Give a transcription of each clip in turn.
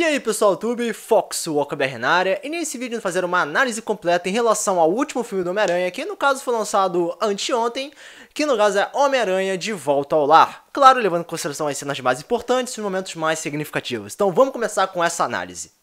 E aí pessoal do YouTube, Fox WalkerBR na área, e nesse vídeo vou fazer uma análise completa em relação ao último filme do Homem-Aranha, que no caso foi lançado anteontem, que no caso é Homem-Aranha de Volta ao Lar. Claro, levando em consideração as cenas mais importantes e os momentos mais significativos. Então vamos começar com essa análise.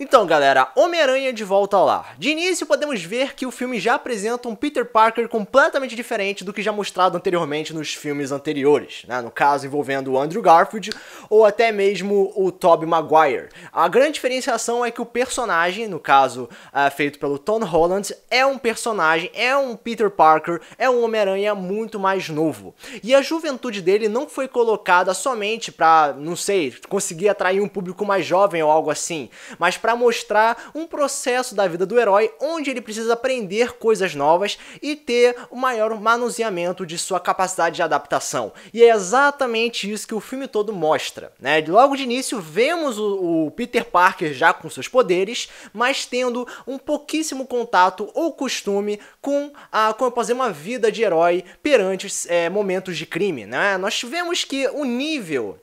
Então galera, Homem-Aranha de Volta ao Lar. De início podemos ver que o filme já apresenta um Peter Parker completamente diferente do que já mostrado anteriormente nos filmes anteriores, né? No caso envolvendo o Andrew Garfield ou até mesmo o Tobey Maguire. A grande diferenciação é que o personagem, no caso feito pelo Tom Holland, é um personagem, é um Peter Parker, é um Homem-Aranha muito mais novo. E a juventude dele não foi colocada somente pra, não sei, conseguir atrair um público mais jovem ou algo assim, mas para mostrar um processo da vida do herói onde ele precisa aprender coisas novas e ter o maior manuseamento de sua capacidade de adaptação. E é exatamente isso que o filme todo mostra, né? Logo de início vemos o Peter Parker já com seus poderes, mas tendo um pouquíssimo contato ou costume com como eu posso dizer, uma vida de herói perante momentos de crime, né? Nós tivemos que o nível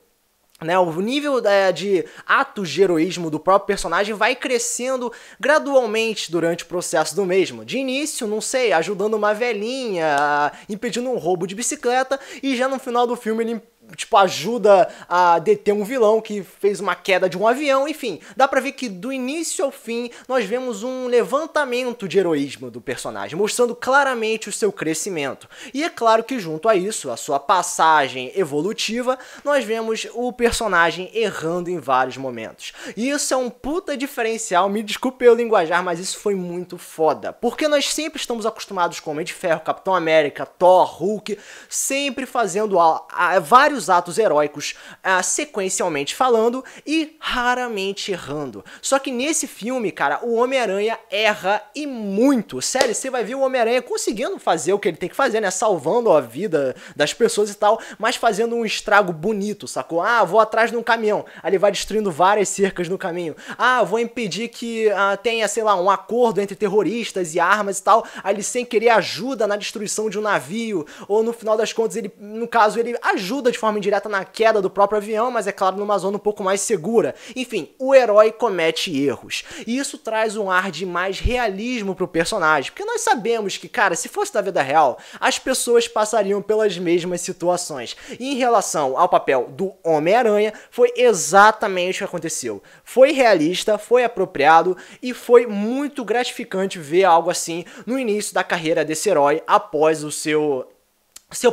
de atos de heroísmo do próprio personagem vai crescendo gradualmente durante o processo do mesmo. De início, não sei, ajudando uma velhinha, impedindo um roubo de bicicleta, e já no final do filme ele ajuda a deter um vilão que fez uma queda de um avião, enfim. Dá pra ver que do início ao fim nós vemos um levantamento de heroísmo do personagem, mostrando claramente o seu crescimento. E é claro que junto a isso, a sua passagem evolutiva, nós vemos o personagem errando em vários momentos. E isso é um puta diferencial, me desculpe pelo linguajar, mas isso foi muito foda. Porque nós sempre estamos acostumados com Homem de Ferro, Capitão América, Thor, Hulk, sempre fazendo vários atos heróicos sequencialmente falando e raramente errando. Só que nesse filme, cara, o Homem-Aranha erra e muito. Sério, você vai ver o Homem-Aranha conseguindo fazer o que ele tem que fazer, né? Salvando a vida das pessoas e tal, mas fazendo um estrago bonito, sacou? Ah, vou atrás de um caminhão. Aí ele vai destruindo várias cercas no caminho. Ah, vou impedir que tenha, sei lá, um acordo entre terroristas e armas e tal. Aí ele sem querer ajuda na destruição de um navio. Ou no final das contas, ele, no caso, ele ajuda de forma indireta na queda do próprio avião, mas é claro, numa zona um pouco mais segura. Enfim, o herói comete erros. E isso traz um ar de mais realismo pro personagem, porque nós sabemos que, cara, se fosse da vida real, as pessoas passariam pelas mesmas situações. E em relação ao papel do Homem-Aranha, foi exatamente o que aconteceu. Foi realista, foi apropriado e foi muito gratificante ver algo assim no início da carreira desse herói após o seu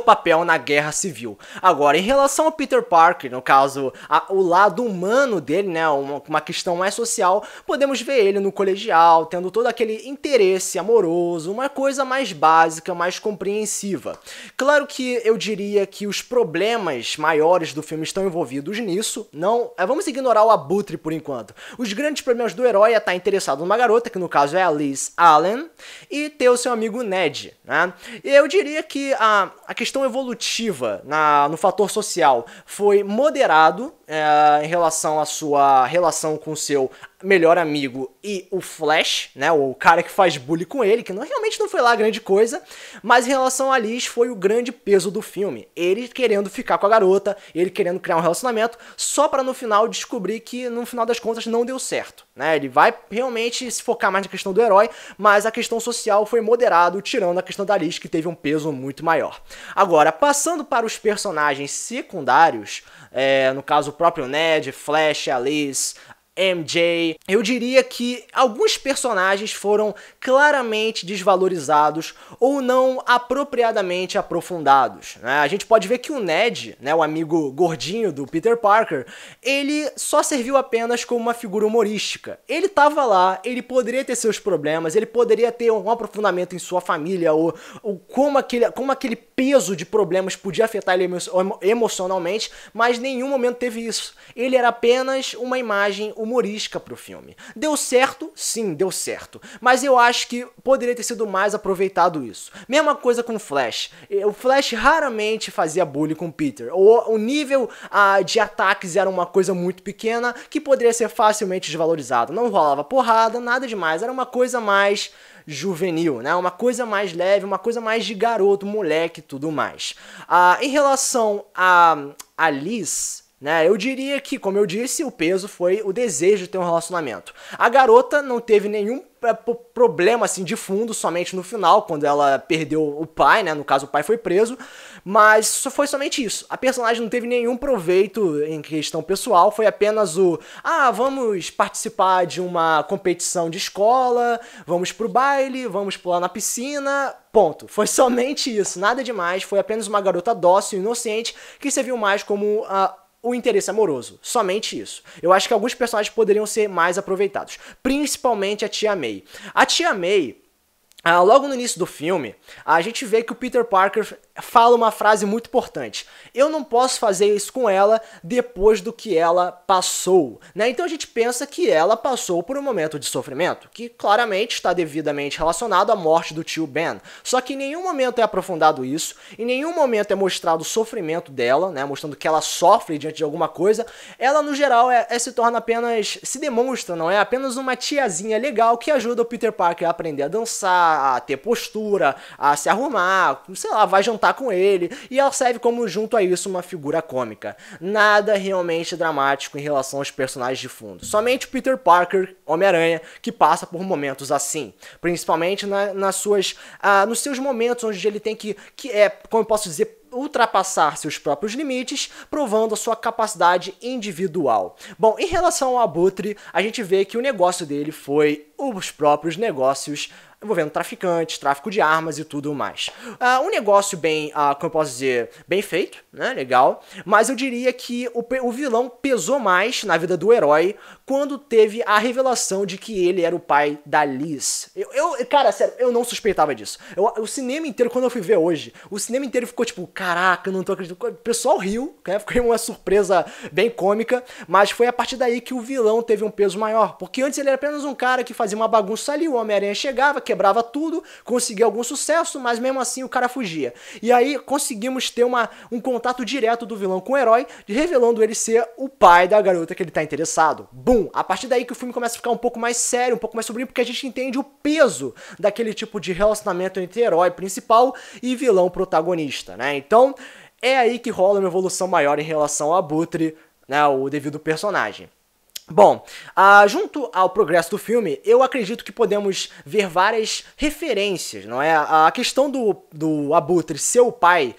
papel na guerra civil. Agora, em relação ao Peter Parker, no caso, o lado humano dele, né, uma questão mais social, podemos ver ele no colegial, tendo todo aquele interesse amoroso, uma coisa mais básica, mais compreensiva. Claro que eu diria que os problemas maiores do filme estão envolvidos nisso, não, vamos ignorar o Abutre por enquanto. Os grandes problemas do herói é estar interessado numa garota, que no caso é a Liz Allen, e ter o seu amigo Ned, né? E eu diria que a questão evolutiva no fator social foi moderado em relação à sua relação com o seu melhor amigo e o Flash, né, o cara que faz bullying com ele, que realmente não foi lá grande coisa, mas em relação a Liz foi o grande peso do filme. Ele querendo ficar com a garota, ele querendo criar um relacionamento, só para no final descobrir que no final das contas não deu certo, né? Ele vai realmente se focar mais na questão do herói, mas a questão social foi moderado, tirando a questão da Liz, que teve um peso muito maior. Agora, passando para os personagens secundários, no caso o próprio Ned, Flash, a Liz, MJ, eu diria que alguns personagens foram claramente desvalorizados ou não apropriadamente aprofundados, né? A gente pode ver que o Ned, né, o amigo gordinho do Peter Parker, ele só serviu apenas como uma figura humorística. Ele tava lá, ele poderia ter seus problemas, ele poderia ter um aprofundamento em sua família, ou como aquele peso de problemas podia afetar ele emocionalmente, mas em nenhum momento teve isso. Ele era apenas uma imagem humorística pro filme. Deu certo? Sim, deu certo. Mas eu acho que poderia ter sido mais aproveitado isso. Mesma coisa com o Flash. O Flash raramente fazia bullying com o Peter. O nível de ataques era uma coisa muito pequena que poderia ser facilmente desvalorizado. Não rolava porrada, nada demais. Era uma coisa mais juvenil, né? Uma coisa mais leve, uma coisa mais de garoto, moleque e tudo mais. Em relação a Liz, né? Eu diria que, como eu disse, o peso foi o desejo de ter um relacionamento. A garota não teve nenhum problema assim de fundo, somente no final, quando ela perdeu o pai, né? No caso, o pai foi preso, mas só foi somente isso. A personagem não teve nenhum proveito em questão pessoal, foi apenas vamos participar de uma competição de escola, vamos pro baile, vamos pular na piscina, ponto. Foi somente isso, nada demais, foi apenas uma garota dócil, inocente, que serviu mais como o interesse amoroso, somente isso. Eu acho que alguns personagens poderiam ser mais aproveitados, principalmente a Tia May. A Tia May, logo no início do filme, a gente vê que o Peter Parker fala uma frase muito importante. Eu não posso fazer isso com ela depois do que ela passou, né? Então a gente pensa que ela passou por um momento de sofrimento, que claramente está devidamente relacionado à morte do tio Ben. Só que em nenhum momento é aprofundado isso, em nenhum momento é mostrado o sofrimento dela, né? Mostrando que ela sofre diante de alguma coisa. Ela, no geral, se torna apenas, se demonstra, não é? Apenas uma tiazinha legal que ajuda o Peter Parker a aprender a dançar, a ter postura, a se arrumar, sei lá, vai jantar com ele, e ela serve como, junto a isso, uma figura cômica. Nada realmente dramático em relação aos personagens de fundo. Somente o Peter Parker, Homem-Aranha, que passa por momentos assim. Principalmente nos seus momentos onde ele tem como eu posso dizer, ultrapassar seus próprios limites, provando a sua capacidade individual. Bom, em relação ao Abutre, a gente vê que o negócio dele foi os próprios negócios envolvendo traficantes, tráfico de armas e tudo mais. Um negócio bem, como eu posso dizer, bem feito, né, legal, mas eu diria que o vilão pesou mais na vida do herói quando teve a revelação de que ele era o pai da Liz. Cara, sério, eu não suspeitava disso. O cinema inteiro, quando eu fui ver hoje, o cinema inteiro ficou tipo, caraca, eu não tô acreditando. O pessoal riu, né, foi uma surpresa bem cômica, mas foi a partir daí que o vilão teve um peso maior, porque antes ele era apenas um cara que fazia uma bagunça ali, o Homem-Aranha chegava, quebrava tudo, conseguia algum sucesso, mas mesmo assim o cara fugia. E aí conseguimos ter um contato direto do vilão com o herói, revelando ele ser o pai da garota que ele tá interessado. Bum! A partir daí que o filme começa a ficar um pouco mais sério, um pouco mais sombrio, porque a gente entende o peso daquele tipo de relacionamento entre herói principal e vilão protagonista, né? Então, é aí que rola uma evolução maior em relação ao Abutre, né, o devido personagem. Bom, junto ao progresso do filme, eu acredito que podemos ver várias referências, não é? A questão do Abutre ser o pai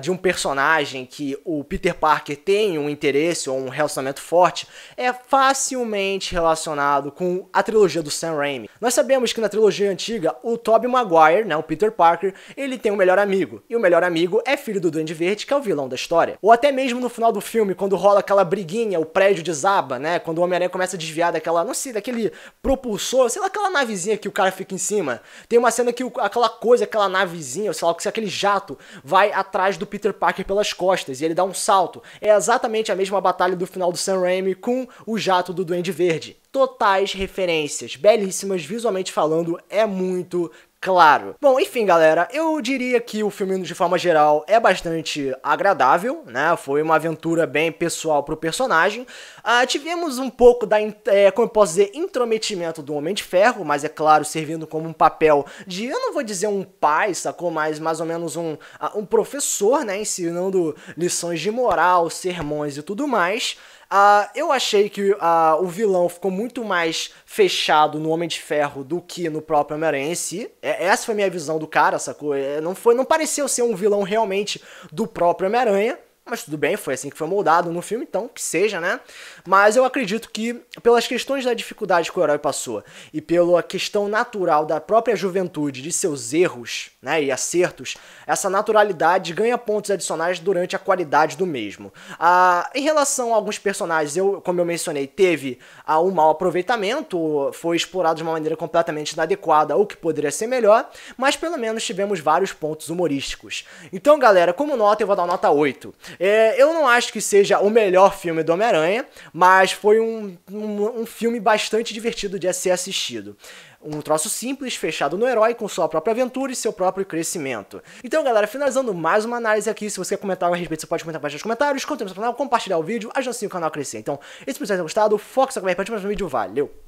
de um personagem que o Peter Parker tem um interesse ou um relacionamento forte é facilmente relacionado com a trilogia do Sam Raimi. Nós sabemos que na trilogia antiga, o Tobey Maguire, né, o Peter Parker, ele tem um melhor amigo, e o melhor amigo é filho do Duende Verde, que é o vilão da história. Ou até mesmo no final do filme, quando rola aquela briguinha, o prédio desaba, né, quando o Homem-Aranha começa a desviar daquele propulsor, sei lá, aquela navezinha que o cara fica em cima. Tem uma cena que aquela navezinha, sei lá, aquele jato vai atrás do Peter Parker pelas costas e ele dá um salto. É exatamente a mesma batalha do final do Sam Raimi com o jato do Duende Verde. Totais referências, belíssimas, visualmente falando, é muito claro. Bom, enfim, galera, eu diria que o filme, de forma geral, é bastante agradável, né? Foi uma aventura bem pessoal pro personagem. Tivemos um pouco como eu posso dizer, intrometimento do Homem de Ferro, mas é claro, servindo como um papel de, eu não vou dizer um pai, sacou? Mas mais ou menos um professor, né? Ensinando lições de moral, sermões e tudo mais. Eu achei que o vilão ficou muito mais fechado no Homem de Ferro do que no próprio Homem-Aranha em si. Essa foi a minha visão do cara, sacou? Não pareceu ser um vilão realmente do próprio Homem-Aranha. Mas tudo bem, foi assim que foi moldado no filme, então que seja, né? Mas eu acredito que, pelas questões da dificuldade que o herói passou e pela questão natural da própria juventude, de seus erros, né, e acertos, essa naturalidade ganha pontos adicionais durante a qualidade do mesmo. Em relação a alguns personagens, como eu mencionei, teve um mau aproveitamento, foi explorado de uma maneira completamente inadequada, ou que poderia ser melhor, mas pelo menos tivemos vários pontos humorísticos. Então, galera, como nota, eu vou dar nota 8. Eu não acho que seja o melhor filme do Homem-Aranha, mas foi um filme bastante divertido de ser assistido. Um troço simples, fechado no herói, com sua própria aventura e seu próprio crescimento. Então, galera, finalizando mais uma análise aqui. Se você quer comentar a respeito, você pode comentar nos comentários, contribuir no canal, compartilhar o vídeo, ajuda assim o canal a crescer. Então, espero que vocês tenham gostado. Foca só com o próximo vídeo. Valeu!